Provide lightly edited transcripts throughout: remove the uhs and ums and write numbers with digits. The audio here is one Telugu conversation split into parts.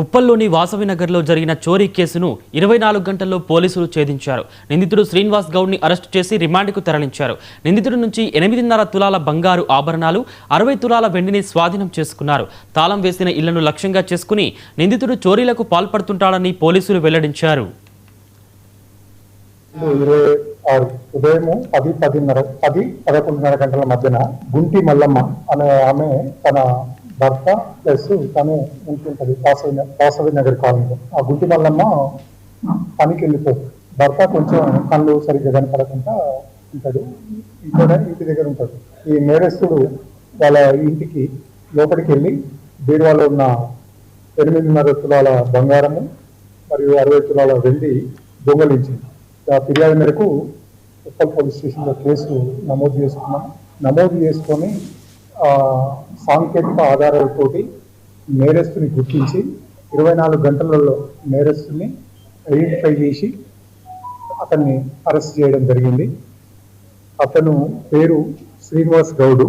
ఉప్పల్లోని వాసవి నగర్లో జరిగిన చోరీ కేసును 24 గంటల్లో పోలీసులు ఛేదించారు. నిందితుడు శ్రీనివాస్ గౌడ్ని అరెస్టు చేసి రిమాండ్కు తరలించారు. నిందితుడి నుంచి 8.5 తులాల బంగారు ఆభరణాలు, 60 తులాల వెండిని స్వాధీనం చేసుకున్నారు. తాళం వేసిన ఇళ్లను లక్ష్యంగా చేసుకుని నిందితుడు చోరీలకు పాల్పడుతుంటాడని పోలీసులు వెల్లడించారు. ఉదయం 10-11 గంటల మధ్యన గుంటి మల్లమ్మ అనే ఆమె తన భర్త ప్లస్ తను ఉంటుంటది వాసవి నగర్ కాలనీలో. ఆ గుంటి మల్లమ్మ పనికి వెళ్ళిపోతుంది. భర్త కొంచెం కళ్ళు సరిగ్గా కనపడకుండా ఉంటాడు, ఇంటి దగ్గర ఉంటాడు. ఈ నేరస్తుడు వాళ్ళ ఇంటికి లోపలికి వెళ్ళి బీరువాలో ఉన్న 8.5 తులాల బంగారము మరియు 60 తులాల వెండి దొంగలించింది. ఆ ఫిర్యాదు మేరకు ఉప్పల్ పోలీస్ స్టేషన్లో కేసు నమోదు చేసుకొని సాంకేతిక ఆధారాలతోటి నేరస్తుని గుర్తించి 24 గంటలలో నేరస్తుని ఐడెంటిఫై చేసి అతన్ని అరెస్ట్ చేయడం జరిగింది. అతను పేరు శ్రీనివాస్ గౌడు,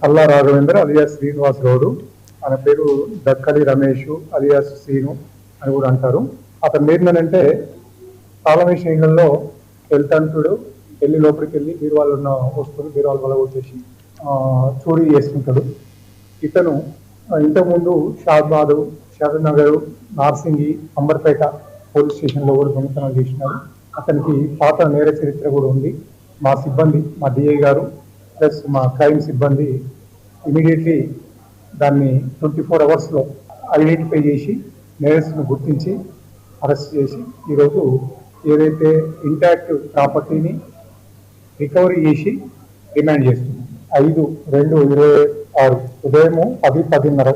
అల్లా రాఘవేందర్ అలియాస్ శ్రీనివాస్ గౌడు. ఆయన పేరు దక్కలి రమేష్ అలియాస్ శ్రీను అని కూడా అంటారు. అతను ఏంటంటే తాళమేష ఇళ్లలో వెళ్తాంటుడు, వెళ్ళి లోపలికి వెళ్ళి బీరువాళ్ళు ఉన్న వస్తువులు బీరువాళ్ళ వల్ల వచ్చేసి చోరీ చేస్తుంటాడు. ఇతను ఇంతకుముందు షాద్నగర్, నార్సింగి, అంబర్పేట పోలీస్ స్టేషన్లో కూడా దొంగతనాలు చేసినాడు. అతనికి పాత నేర చరిత్ర కూడా ఉంది. మా సిబ్బంది, మా డిఐ గారు ప్లస్ మా క్రైమ్ సిబ్బంది ఇమీడియట్లీ దాన్ని 24 అవర్స్లో ఐడెంటిఫై చేసి నేరస్తును గుర్తించి అరెస్ట్ చేసి ఈరోజు ఏదైతే ఇంటాక్ట్ ప్రాపర్టీని రికవరీ చేసి రిమాండ్ చేస్తుంది. 5/2/26 ఉదయం 10-11